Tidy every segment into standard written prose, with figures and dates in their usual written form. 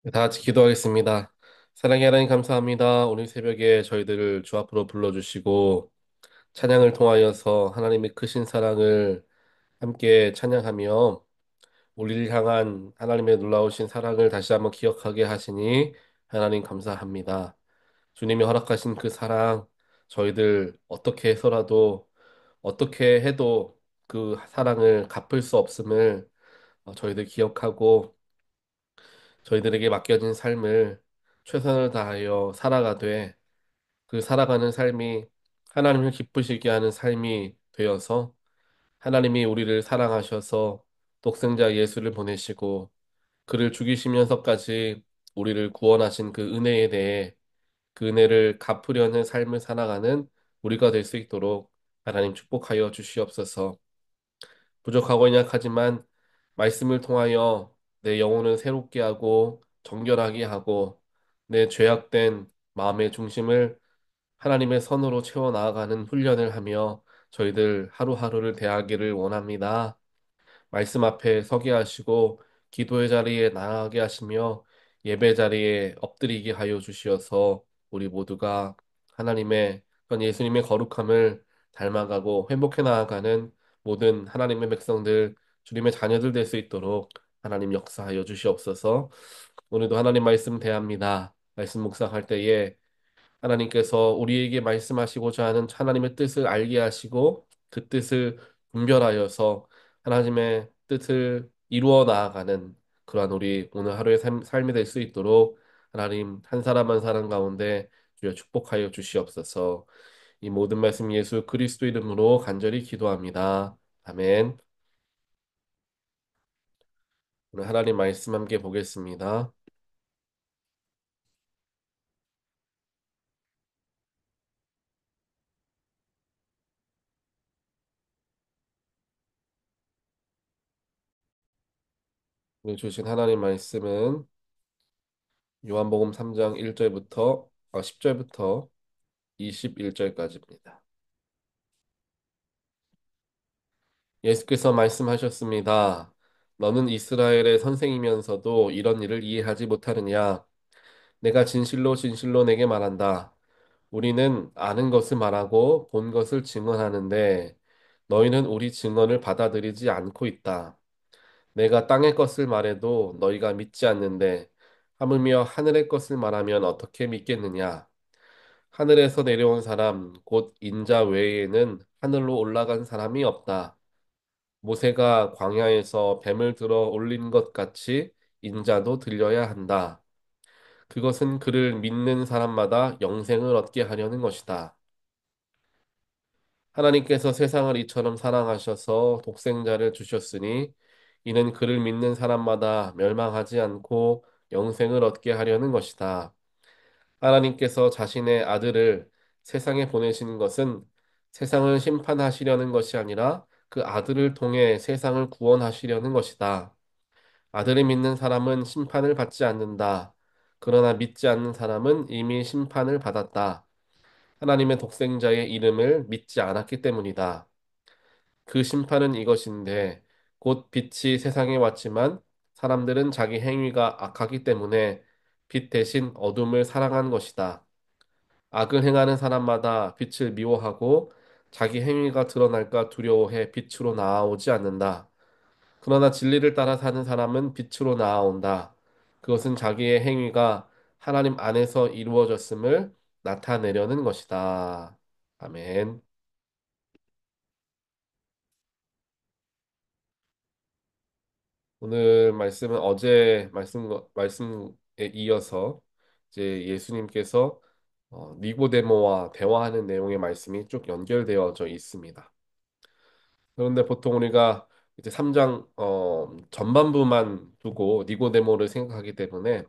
다 같이 기도하겠습니다. 사랑의 하나님 감사합니다. 오늘 새벽에 저희들을 주 앞으로 불러주시고 찬양을 통하여서 하나님의 크신 사랑을 함께 찬양하며 우리를 향한 하나님의 놀라우신 사랑을 다시 한번 기억하게 하시니 하나님 감사합니다. 주님이 허락하신 그 사랑 저희들 어떻게 해서라도 어떻게 해도 그 사랑을 갚을 수 없음을 저희들 기억하고 저희들에게 맡겨진 삶을 최선을 다하여 살아가되 그 살아가는 삶이 하나님을 기쁘시게 하는 삶이 되어서 하나님이 우리를 사랑하셔서 독생자 예수를 보내시고 그를 죽이시면서까지 우리를 구원하신 그 은혜에 대해 그 은혜를 갚으려는 삶을 살아가는 우리가 될 수 있도록 하나님 축복하여 주시옵소서. 부족하고 연약하지만 말씀을 통하여 내 영혼을 새롭게 하고 정결하게 하고 내 죄악된 마음의 중심을 하나님의 선으로 채워 나아가는 훈련을 하며 저희들 하루하루를 대하기를 원합니다. 말씀 앞에 서게 하시고 기도의 자리에 나아가게 하시며 예배 자리에 엎드리게 하여 주시어서 우리 모두가 하나님의 전 예수님의 거룩함을 닮아가고 회복해 나아가는 모든 하나님의 백성들 주님의 자녀들 될 수 있도록 하나님 역사하여 주시옵소서. 오늘도 하나님 말씀 대합니다. 말씀 묵상할 때에 하나님께서 우리에게 말씀하시고자 하는 하나님의 뜻을 알게 하시고 그 뜻을 분별하여서 하나님의 뜻을 이루어 나아가는 그러한 우리 오늘 하루의 삶이 될 수 있도록 하나님 한 사람 한 사람 가운데 주여 축복하여 주시옵소서. 이 모든 말씀 예수 그리스도 이름으로 간절히 기도합니다. 아멘. 오늘 하나님 말씀 함께 보겠습니다. 오늘 주신 하나님 말씀은 요한복음 3장 1절부터 10절부터 21절까지입니다. 예수께서 말씀하셨습니다. 너는 이스라엘의 선생이면서도 이런 일을 이해하지 못하느냐? 내가 진실로 진실로 내게 말한다. 우리는 아는 것을 말하고 본 것을 증언하는데 너희는 우리 증언을 받아들이지 않고 있다. 내가 땅의 것을 말해도 너희가 믿지 않는데 하물며 하늘의 것을 말하면 어떻게 믿겠느냐? 하늘에서 내려온 사람, 곧 인자 외에는 하늘로 올라간 사람이 없다. 모세가 광야에서 뱀을 들어 올린 것 같이 인자도 들려야 한다. 그것은 그를 믿는 사람마다 영생을 얻게 하려는 것이다. 하나님께서 세상을 이처럼 사랑하셔서 독생자를 주셨으니 이는 그를 믿는 사람마다 멸망하지 않고 영생을 얻게 하려는 것이다. 하나님께서 자신의 아들을 세상에 보내신 것은 세상을 심판하시려는 것이 아니라 그 아들을 통해 세상을 구원하시려는 것이다. 아들을 믿는 사람은 심판을 받지 않는다. 그러나 믿지 않는 사람은 이미 심판을 받았다. 하나님의 독생자의 이름을 믿지 않았기 때문이다. 그 심판은 이것인데, 곧 빛이 세상에 왔지만 사람들은 자기 행위가 악하기 때문에 빛 대신 어둠을 사랑한 것이다. 악을 행하는 사람마다 빛을 미워하고 자기 행위가 드러날까 두려워해 빛으로 나아오지 않는다. 그러나 진리를 따라 사는 사람은 빛으로 나아온다. 그것은 자기의 행위가 하나님 안에서 이루어졌음을 나타내려는 것이다. 아멘. 오늘 말씀은 어제 말씀에 이어서 이제 예수님께서 니고데모와 대화하는 내용의 말씀이 쭉 연결되어져 있습니다. 그런데 보통 우리가 이제 3장 전반부만 두고 니고데모를 생각하기 때문에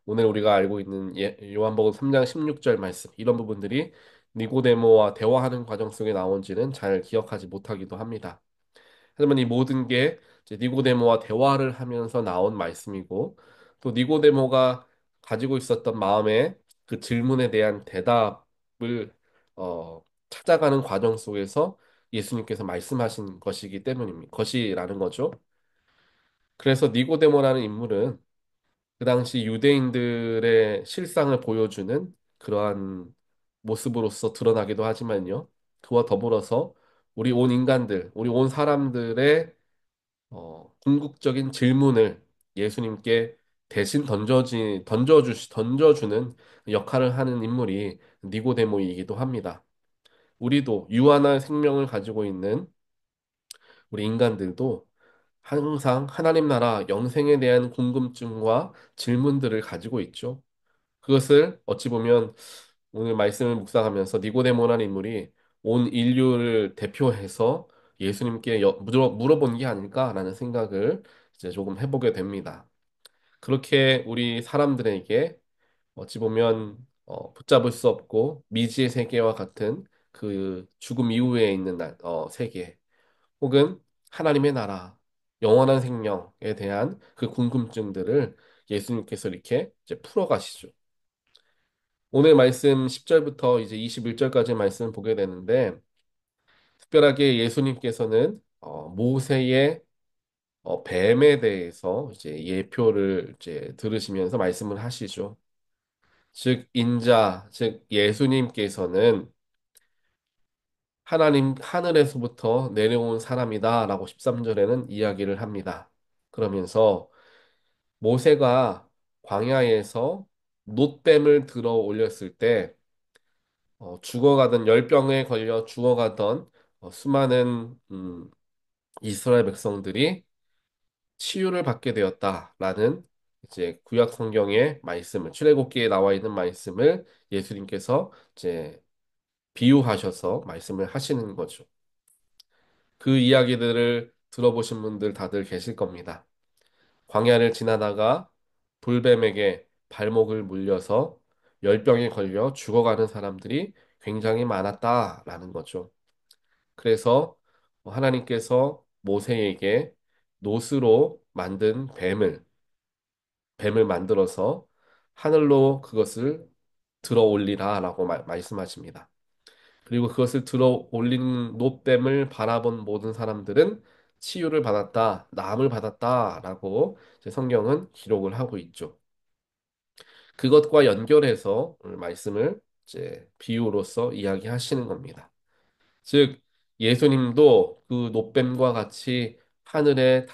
오늘 우리가 알고 있는 요한복음 3장 16절 말씀 이런 부분들이 니고데모와 대화하는 과정 속에 나온지는 잘 기억하지 못하기도 합니다. 하지만 이 모든 게 이제 니고데모와 대화를 하면서 나온 말씀이고 또 니고데모가 가지고 있었던 마음의 그 질문에 대한 대답을 찾아가는 과정 속에서 예수님께서 말씀하신 것이기 때문입니다. 것이라는 거죠. 그래서 니고데모라는 인물은 그 당시 유대인들의 실상을 보여주는 그러한 모습으로서 드러나기도 하지만요. 그와 더불어서 우리 온 인간들, 우리 온 사람들의 궁극적인 질문을 예수님께 대신 던져주는 역할을 하는 인물이 니고데모이기도 합니다. 우리도 유한한 생명을 가지고 있는 우리 인간들도 항상 하나님 나라 영생에 대한 궁금증과 질문들을 가지고 있죠. 그것을 어찌 보면 오늘 말씀을 묵상하면서 니고데모라는 인물이 온 인류를 대표해서 예수님께 물어본 게 아닐까라는 생각을 이제 조금 해보게 됩니다. 그렇게 우리 사람들에게 어찌 보면 붙잡을 수 없고 미지의 세계와 같은 그 죽음 이후에 있는 세계 혹은 하나님의 나라, 영원한 생명에 대한 그 궁금증들을 예수님께서 이렇게 이제 풀어가시죠. 오늘 말씀 10절부터 이제 21절까지 말씀을 보게 되는데, 특별하게 예수님께서는 모세의 뱀에 대해서 이제 예표를 이제 들으시면서 말씀을 하시죠. 즉, 즉 예수님께서는 하나님 하늘에서부터 내려온 사람이다라고 13절에는 이야기를 합니다. 그러면서 모세가 광야에서 놋뱀을 들어 올렸을 때 죽어가던 열병에 걸려 죽어가던 수많은 이스라엘 백성들이 치유를 받게 되었다라는 이제 구약 성경의 말씀을 출애굽기에 나와 있는 말씀을 예수님께서 이제 비유하셔서 말씀을 하시는 거죠. 그 이야기들을 들어보신 분들 다들 계실 겁니다. 광야를 지나다가 불뱀에게 발목을 물려서 열병에 걸려 죽어가는 사람들이 굉장히 많았다라는 거죠. 그래서 하나님께서 모세에게 놋으로 만든 뱀을 만들어서 하늘로 그것을 들어 올리라라고 말씀하십니다. 그리고 그것을 들어 올린 놋뱀을 바라본 모든 사람들은 치유를 받았다, 나음을 받았다라고 이제 성경은 기록을 하고 있죠. 그것과 연결해서 오늘 말씀을 이제 비유로서 이야기하시는 겁니다. 즉 예수님도 그 놋뱀과 같이 하늘에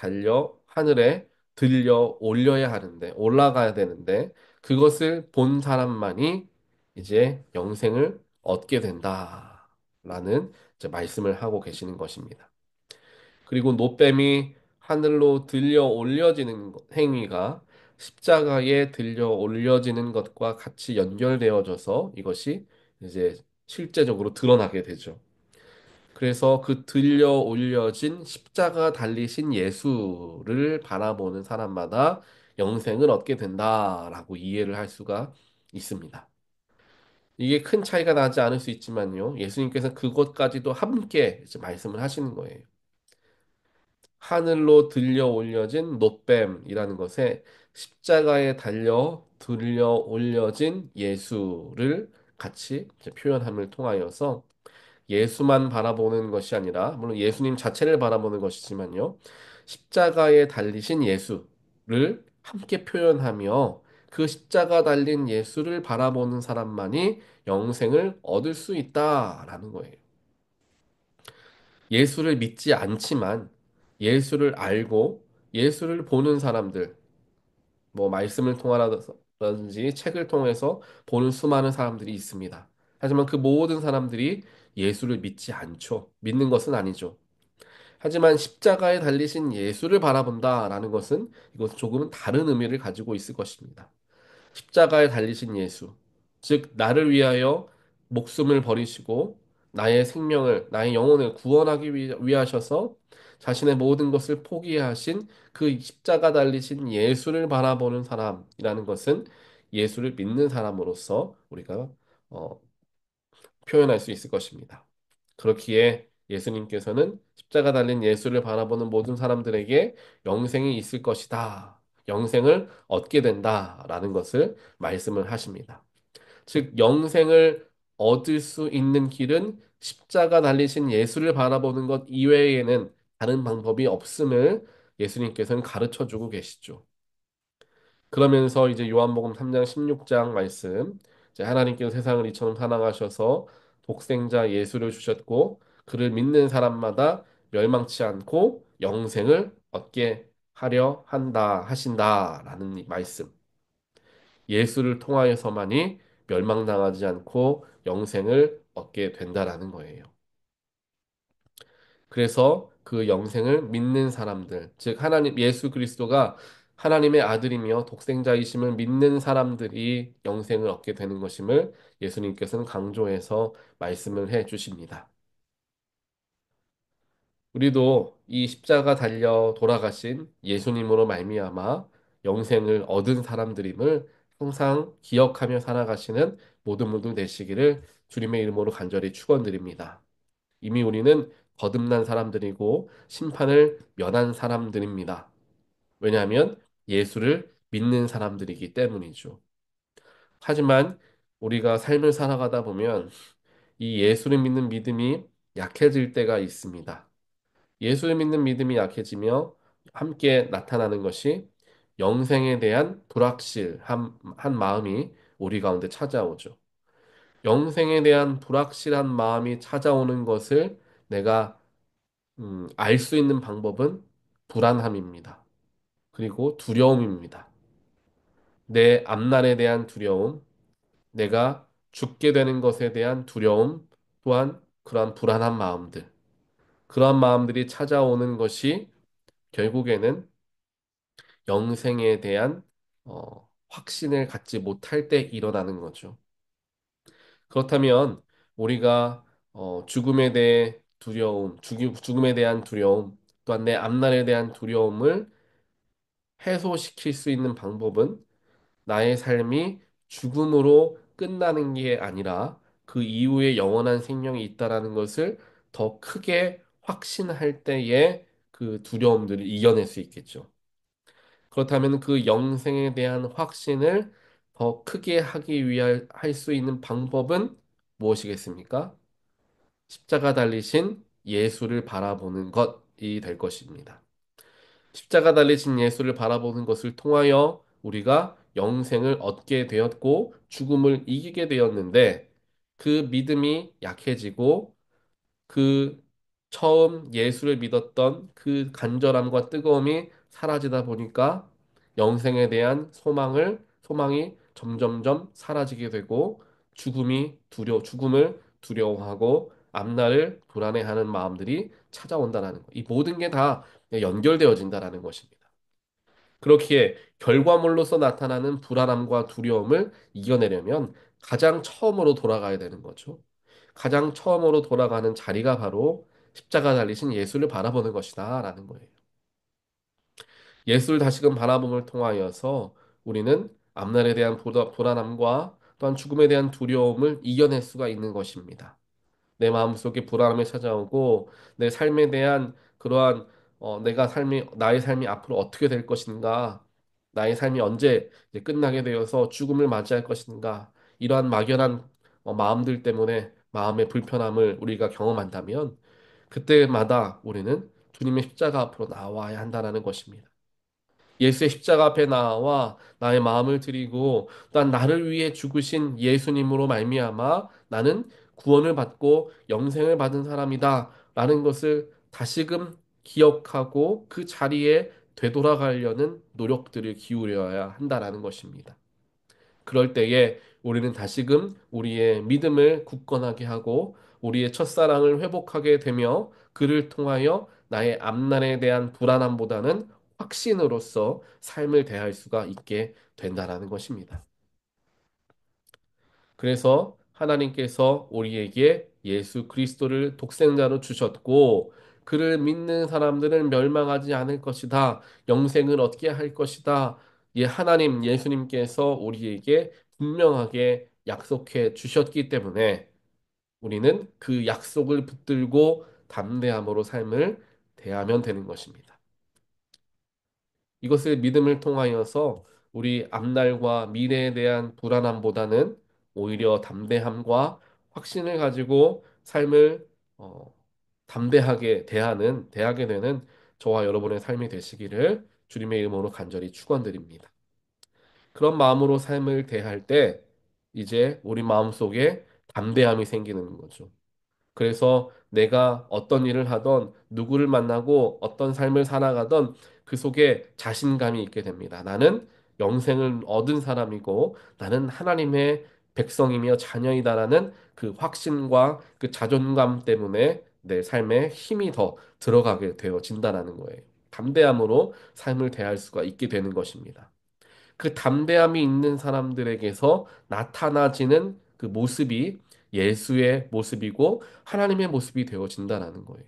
들려 올려야 하는데 올라가야 되는데 그것을 본 사람만이 이제 영생을 얻게 된다라는 이제 말씀을 하고 계시는 것입니다. 그리고 노뱀이 하늘로 들려 올려지는 행위가 십자가에 들려 올려지는 것과 같이 연결되어져서 이것이 이제 실제적으로 드러나게 되죠. 그래서 그 들려 올려진 십자가 달리신 예수를 바라보는 사람마다 영생을 얻게 된다라고 이해를 할 수가 있습니다. 이게 큰 차이가 나지 않을 수 있지만요. 예수님께서 그것까지도 함께 이제 말씀을 하시는 거예요. 하늘로 들려 올려진 놋뱀이라는 것에 십자가에 들려 올려진 예수를 같이 이제 표현함을 통하여서 예수만 바라보는 것이 아니라 물론 예수님 자체를 바라보는 것이지만요. 십자가에 달리신 예수를 함께 표현하며 그 십자가 달린 예수를 바라보는 사람만이 영생을 얻을 수 있다라는 거예요. 예수를 믿지 않지만 예수를 알고 예수를 보는 사람들, 뭐 말씀을 통하라든지 책을 통해서 보는 수많은 사람들이 있습니다. 하지만 그 모든 사람들이 예수를 믿지 않죠. 믿는 것은 아니죠. 하지만 십자가에 달리신 예수를 바라본다라는 것은 이것은 조금은 다른 의미를 가지고 있을 것입니다. 십자가에 달리신 예수, 즉 나를 위하여 목숨을 버리시고 나의 생명을, 나의 영혼을 구원하기 위하셔서 자신의 모든 것을 포기하신 그 십자가 달리신 예수를 바라보는 사람이라는 것은 예수를 믿는 사람으로서 우리가 어, 표현할 수 있을 것입니다. 그렇기에 예수님께서는 십자가 달린 예수를 바라보는 모든 사람들에게 영생이 있을 것이다. 영생을 얻게 된다라는 것을 말씀을 하십니다. 즉, 영생을 얻을 수 있는 길은 십자가 달리신 예수를 바라보는 것 이외에는 다른 방법이 없음을 예수님께서는 가르쳐 주고 계시죠. 그러면서 이제 요한복음 3장 16장 말씀, 이제 하나님께서 세상을 이처럼 사랑하셔서 독생자 예수를 주셨고 그를 믿는 사람마다 멸망치 않고 영생을 얻게 하려 한다 하신다라는 이 말씀. 예수를 통하여서만이 멸망당하지 않고 영생을 얻게 된다라는 거예요. 그래서 그 영생을 믿는 사람들, 즉 하나님 예수 그리스도가 하나님의 아들이며 독생자이심을 믿는 사람들이 영생을 얻게 되는 것임을 예수님께서는 강조해서 말씀을 해 주십니다. 우리도 이 십자가 달려 돌아가신 예수님으로 말미암아 영생을 얻은 사람들임을 항상 기억하며 살아가시는 모든 분들 되시기를 주님의 이름으로 간절히 축원드립니다. 이미 우리는 거듭난 사람들이고 심판을 면한 사람들입니다. 왜냐하면 예수를 믿는 사람들이기 때문이죠. 하지만 우리가 삶을 살아가다 보면 이 예수를 믿는 믿음이 약해질 때가 있습니다. 예수를 믿는 믿음이 약해지며 함께 나타나는 것이 영생에 대한 불확실한 마음이 우리 가운데 찾아오죠. 영생에 대한 불확실한 마음이 찾아오는 것을 내가 알 수 있는 방법은 불안함입니다. 그리고 두려움입니다. 내 앞날에 대한 두려움, 내가 죽게 되는 것에 대한 두려움, 또한 그러한 불안한 마음들, 그러한 마음들이 찾아오는 것이 결국에는 영생에 대한 확신을 갖지 못할 때 일어나는 거죠. 그렇다면 우리가 죽음에 대해 두려움, 죽음에 대한 두려움, 또한 내 앞날에 대한 두려움을 해소시킬 수 있는 방법은 나의 삶이 죽음으로 끝나는 게 아니라 그 이후에 영원한 생명이 있다라는 것을 더 크게 확신할 때에 그 두려움들을 이겨낼 수 있겠죠. 그렇다면 그 영생에 대한 확신을 더 크게 하기 위할 할 수 있는 방법은 무엇이겠습니까? 십자가 달리신 예수를 바라보는 것이 될 것입니다. 십자가 달리신 예수를 바라보는 것을 통하여 우리가 영생을 얻게 되었고 죽음을 이기게 되었는데 그 믿음이 약해지고 그 처음 예수를 믿었던 그 간절함과 뜨거움이 사라지다 보니까 영생에 대한 소망이 점점점 사라지게 되고 죽음을 두려워하고 앞날을 불안해하는 마음들이 찾아온다라는 것. 이 모든 게 다 연결되어진다라는 것입니다. 그렇기에 결과물로서 나타나는 불안함과 두려움을 이겨내려면 가장 처음으로 돌아가야 되는 거죠. 가장 처음으로 돌아가는 자리가 바로 십자가 달리신 예수를 바라보는 것이다 라는 거예요. 예수를 다시금 바라봄을 통하여서 우리는 앞날에 대한 불안함과 또한 죽음에 대한 두려움을 이겨낼 수가 있는 것입니다. 내 마음속에 불안함이 찾아오고 내 삶에 대한 그러한 나의 삶이 앞으로 어떻게 될 것인가, 나의 삶이 언제 이제 끝나게 되어서 죽음을 맞이할 것인가, 이러한 막연한 마음들 때문에 마음의 불편함을 우리가 경험한다면 그때마다 우리는 주님의 십자가 앞으로 나와야 한다는 것입니다. 예수의 십자가 앞에 나와 나의 마음을 드리고 또한 나를 위해 죽으신 예수님으로 말미암아 나는 구원을 받고 영생을 받은 사람이다 라는 것을 다시금 기억하고 그 자리에 되돌아가려는 노력들을 기울여야 한다라는 것입니다. 그럴 때에 우리는 다시금 우리의 믿음을 굳건하게 하고 우리의 첫사랑을 회복하게 되며 그를 통하여 나의 앞날에 대한 불안함보다는 확신으로서 삶을 대할 수가 있게 된다라는 것입니다. 그래서 하나님께서 우리에게 예수 그리스도를 독생자로 주셨고 그를 믿는 사람들은 멸망하지 않을 것이다. 영생을 얻게 할 것이다. 하나님 예수님께서 우리에게 분명하게 약속해 주셨기 때문에 우리는 그 약속을 붙들고 담대함으로 삶을 대하면 되는 것입니다. 이것을 믿음을 통하여서 우리 앞날과 미래에 대한 불안함보다는 오히려 담대함과 확신을 가지고 삶을 담대하게 대하게 되는 저와 여러분의 삶이 되시기를 주님의 이름으로 간절히 축원드립니다. 그런 마음으로 삶을 대할 때 이제 우리 마음속에 담대함이 생기는 거죠. 그래서 내가 어떤 일을 하던 누구를 만나고 어떤 삶을 살아가던 그 속에 자신감이 있게 됩니다. 나는 영생을 얻은 사람이고 나는 하나님의 백성이며 자녀이다라는 그 확신과 그 자존감 때문에 내 삶에 힘이 더 들어가게 되어진다라는 거예요. 담대함으로 삶을 대할 수가 있게 되는 것입니다. 그 담대함이 있는 사람들에게서 나타나지는 그 모습이 예수의 모습이고 하나님의 모습이 되어진다라는 거예요.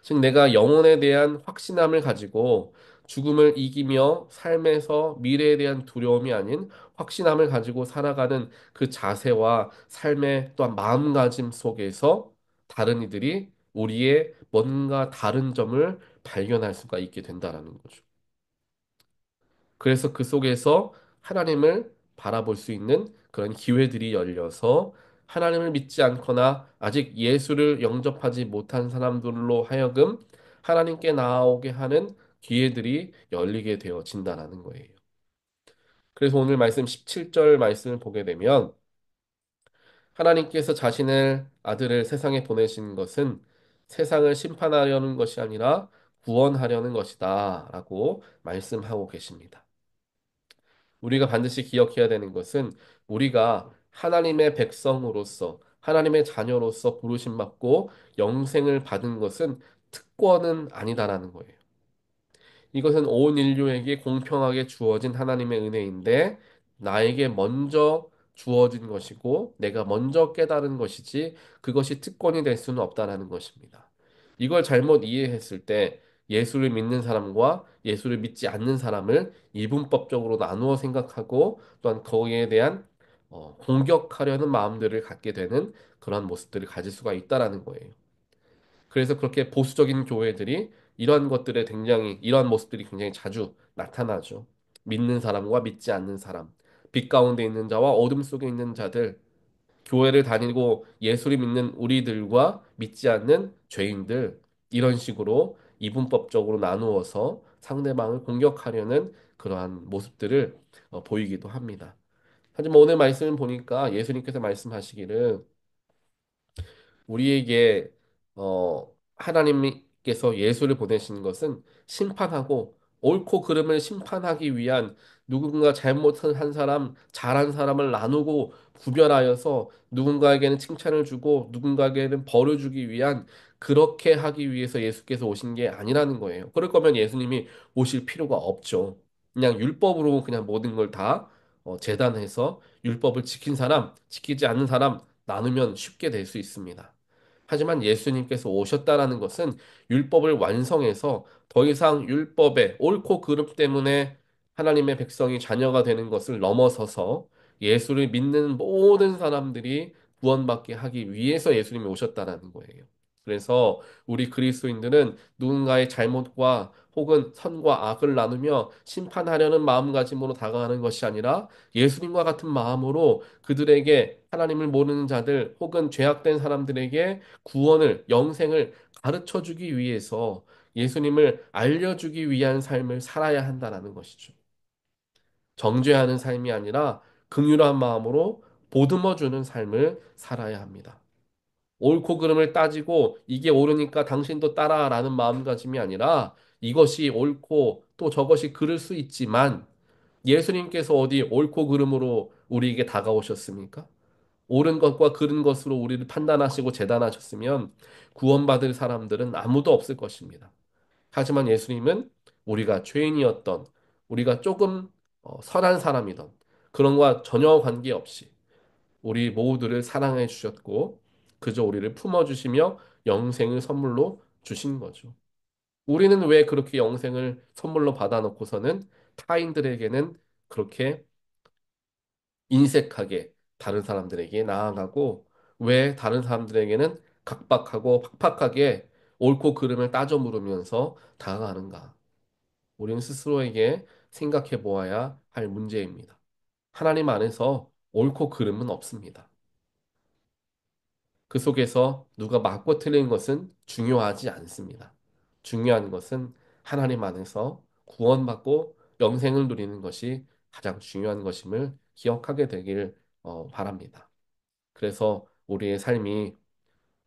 즉, 내가 영혼에 대한 확신함을 가지고 죽음을 이기며 삶에서 미래에 대한 두려움이 아닌 확신함을 가지고 살아가는 그 자세와 삶의 또한 마음가짐 속에서 다른 이들이 우리의 뭔가 다른 점을 발견할 수가 있게 된다라는 거죠. 그래서 그 속에서 하나님을 바라볼 수 있는 그런 기회들이 열려서 하나님을 믿지 않거나 아직 예수를 영접하지 못한 사람들로 하여금 하나님께 나아오게 하는 기회들이 열리게 되어진다라는 거예요. 그래서 오늘 말씀 17절 말씀을 보게 되면 하나님께서 자신의 아들을 세상에 보내신 것은 세상을 심판하려는 것이 아니라 구원하려는 것이다 라고 말씀하고 계십니다. 우리가 반드시 기억해야 되는 것은 우리가 하나님의 백성으로서 하나님의 자녀로서 부르심 받고 영생을 받은 것은 특권은 아니다라는 거예요. 이것은 온 인류에게 공평하게 주어진 하나님의 은혜인데 나에게 먼저 주어진 것이고 내가 먼저 깨달은 것이지 그것이 특권이 될 수는 없다라는 것입니다. 이걸 잘못 이해했을 때 예수를 믿는 사람과 예수를 믿지 않는 사람을 이분법적으로 나누어 생각하고 또한 거기에 대한 공격하려는 마음들을 갖게 되는 그런 모습들을 가질 수가 있다라는 거예요. 그래서 그렇게 보수적인 교회들이 이러한 것들에 굉장히 이러한 모습들이 굉장히 자주 나타나죠. 믿는 사람과 믿지 않는 사람, 빛 가운데 있는 자와 어둠 속에 있는 자들, 교회를 다니고 예수를 믿는 우리들과 믿지 않는 죄인들 이런 식으로 이분법적으로 나누어서 상대방을 공격하려는 그러한 모습들을 보이기도 합니다. 하지만 오늘 말씀을 보니까 예수님께서 말씀하시기를 우리에게 하나님께서 예수를 보내신 것은 심판하고 옳고 그름을 심판하기 위한 누군가 잘못한 사람, 잘한 사람을 나누고 구별하여서 누군가에게는 칭찬을 주고 누군가에게는 벌을 주기 위한 그렇게 하기 위해서 예수께서 오신 게 아니라는 거예요. 그럴 거면 예수님이 오실 필요가 없죠. 그냥 율법으로 그냥 모든 걸 다 재단해서 율법을 지킨 사람, 지키지 않는 사람 나누면 쉽게 될 수 있습니다. 하지만 예수님께서 오셨다라는 것은 율법을 완성해서 더 이상 율법의 옳고 그름 때문에 하나님의 백성이 자녀가 되는 것을 넘어서서 예수를 믿는 모든 사람들이 구원받게 하기 위해서 예수님이 오셨다라는 거예요. 그래서 우리 그리스도인들은 누군가의 잘못과 혹은 선과 악을 나누며 심판하려는 마음가짐으로 다가가는 것이 아니라 예수님과 같은 마음으로 그들에게 하나님을 모르는 자들 혹은 죄악된 사람들에게 구원을, 영생을 가르쳐 주기 위해서 예수님을 알려주기 위한 삶을 살아야 한다는 것이죠. 정죄하는 삶이 아니라 긍휼한 마음으로 보듬어 주는 삶을 살아야 합니다. 옳고 그름을 따지고 이게 옳으니까 당신도 따라라는 마음가짐이 아니라 이것이 옳고 또 저것이 그를 수 있지만 예수님께서 어디 옳고 그름으로 우리에게 다가오셨습니까? 옳은 것과 그른 것으로 우리를 판단하시고 재단하셨으면 구원받을 사람들은 아무도 없을 것입니다. 하지만 예수님은 우리가 죄인이었던, 우리가 조금 선한 사람이던 그런 것과 전혀 관계없이 우리 모두를 사랑해 주셨고 그저 우리를 품어주시며 영생을 선물로 주신 거죠. 우리는 왜 그렇게 영생을 선물로 받아놓고서는 타인들에게는 그렇게 인색하게 다른 사람들에게 나아가고 왜 다른 사람들에게는 각박하고 팍팍하게 옳고 그름을 따져 물으면서 다가가는가? 우리는 스스로에게 생각해 보아야 할 문제입니다. 하나님 안에서 옳고 그름은 없습니다. 그 속에서 누가 맞고 틀린 것은 중요하지 않습니다. 중요한 것은 하나님 안에서 구원받고 영생을 누리는 것이 가장 중요한 것임을 기억하게 되길 바랍니다. 그래서 우리의 삶이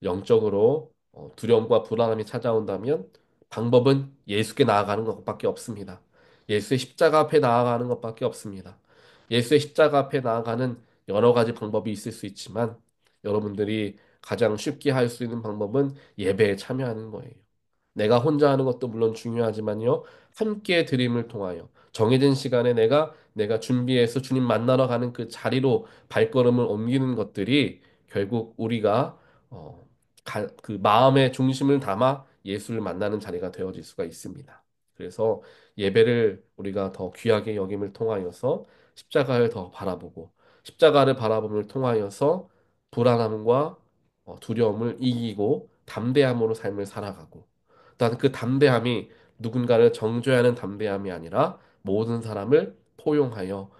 영적으로 두려움과 불안함이 찾아온다면 방법은 예수께 나아가는 것밖에 없습니다. 예수의 십자가 앞에 나아가는 것밖에 없습니다. 예수의 십자가 앞에 나아가는 여러 가지 방법이 있을 수 있지만 여러분들이 가장 쉽게 할 수 있는 방법은 예배에 참여하는 거예요. 내가 혼자 하는 것도 물론 중요하지만요. 함께 드림을 통하여 정해진 시간에 내가 준비해서 주님 만나러 가는 그 자리로 발걸음을 옮기는 것들이 결국 우리가 어, 그 마음의 중심을 담아 예수를 만나는 자리가 되어질 수가 있습니다. 그래서 예배를 우리가 더 귀하게 여김을 통하여서 십자가를 더 바라보고 십자가를 바라봄을 통하여서 불안함과 두려움을 이기고 담대함으로 삶을 살아가고 또한 그 담대함이 누군가를 정죄하는 담대함이 아니라 모든 사람을 포용하여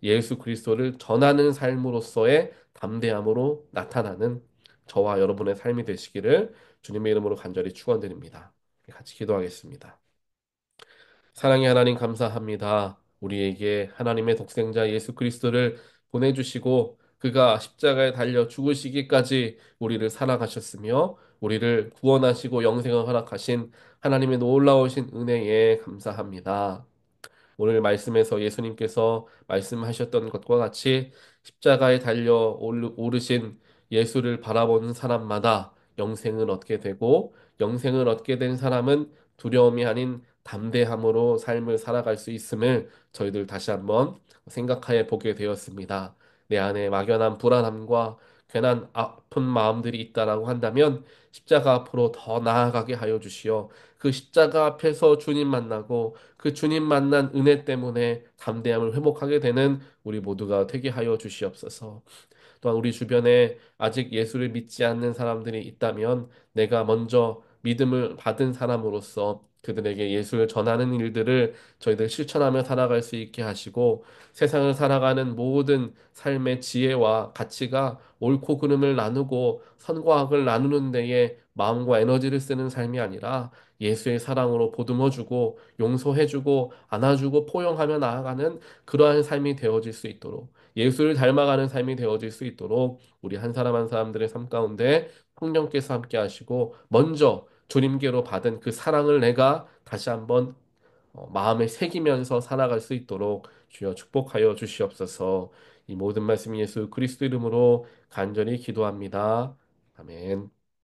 예수 그리스도를 전하는 삶으로서의 담대함으로 나타나는 저와 여러분의 삶이 되시기를 주님의 이름으로 간절히 축원드립니다. 같이 기도하겠습니다. 사랑의 하나님 감사합니다. 우리에게 하나님의 독생자 예수 그리스도를 보내주시고 그가 십자가에 달려 죽으시기까지 우리를 사랑하셨으며 우리를 구원하시고 영생을 허락하신 하나님의 놀라우신 은혜에 감사합니다. 오늘 말씀에서 예수님께서 말씀하셨던 것과 같이 십자가에 달려 오르신 예수를 바라보는 사람마다 영생을 얻게 되고 영생을 얻게 된 사람은 두려움이 아닌 담대함으로 삶을 살아갈 수 있음을 저희들 다시 한번 생각해 보게 되었습니다. 내 안에 막연한 불안함과 괜한 아픈 마음들이 있다라고 한다면 십자가 앞으로 더 나아가게 하여 주시어 그 십자가 앞에서 주님 만나고 그 주님 만난 은혜 때문에 담대함을 회복하게 되는 우리 모두가 되게 하여 주시옵소서. 또한 우리 주변에 아직 예수를 믿지 않는 사람들이 있다면 내가 먼저 믿음을 받은 사람으로서 그들에게 예수를 전하는 일들을 저희들 실천하며 살아갈 수 있게 하시고 세상을 살아가는 모든 삶의 지혜와 가치가 옳고 그름을 나누고 선과 악을 나누는 데에 마음과 에너지를 쓰는 삶이 아니라 예수의 사랑으로 보듬어주고 용서해주고 안아주고 포용하며 나아가는 그러한 삶이 되어질 수 있도록 예수를 닮아가는 삶이 되어질 수 있도록 우리 한 사람 한 사람들의 삶 가운데 성령께서 함께 하시고 먼저 주님께로 받은 그 사랑을 내가 다시 한번 마음에 새기면서 살아갈 수 있도록 주여 축복하여 주시옵소서. 이 모든 말씀 예수 그리스도 이름으로 간절히 기도합니다. 아멘.